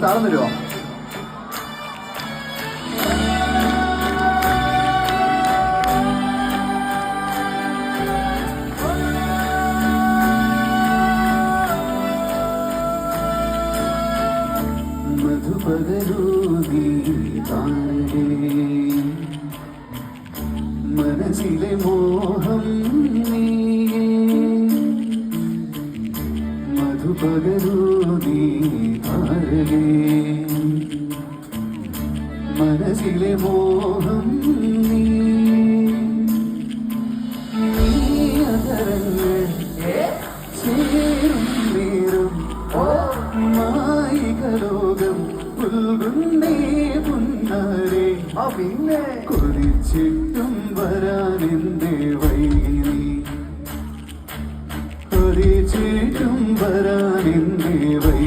താളം തരുമോ? മധുപകരൂതി താഴെ മനസ്സിലെ മോഹം നീയേ മധുപകരൂതി താഴെ മനസ്സിലെ മോഹം നീയതരങ്ങൾ ചേരും നേരും മായികലോകം പുൽകുന്നേ പുന്നാരെ പിന്നെ കൊതിച്ചിട്ടും വരാനെന്തേ വൈകി കൊതിച്ചിട്ടും വരാനെന്തേ വൈകി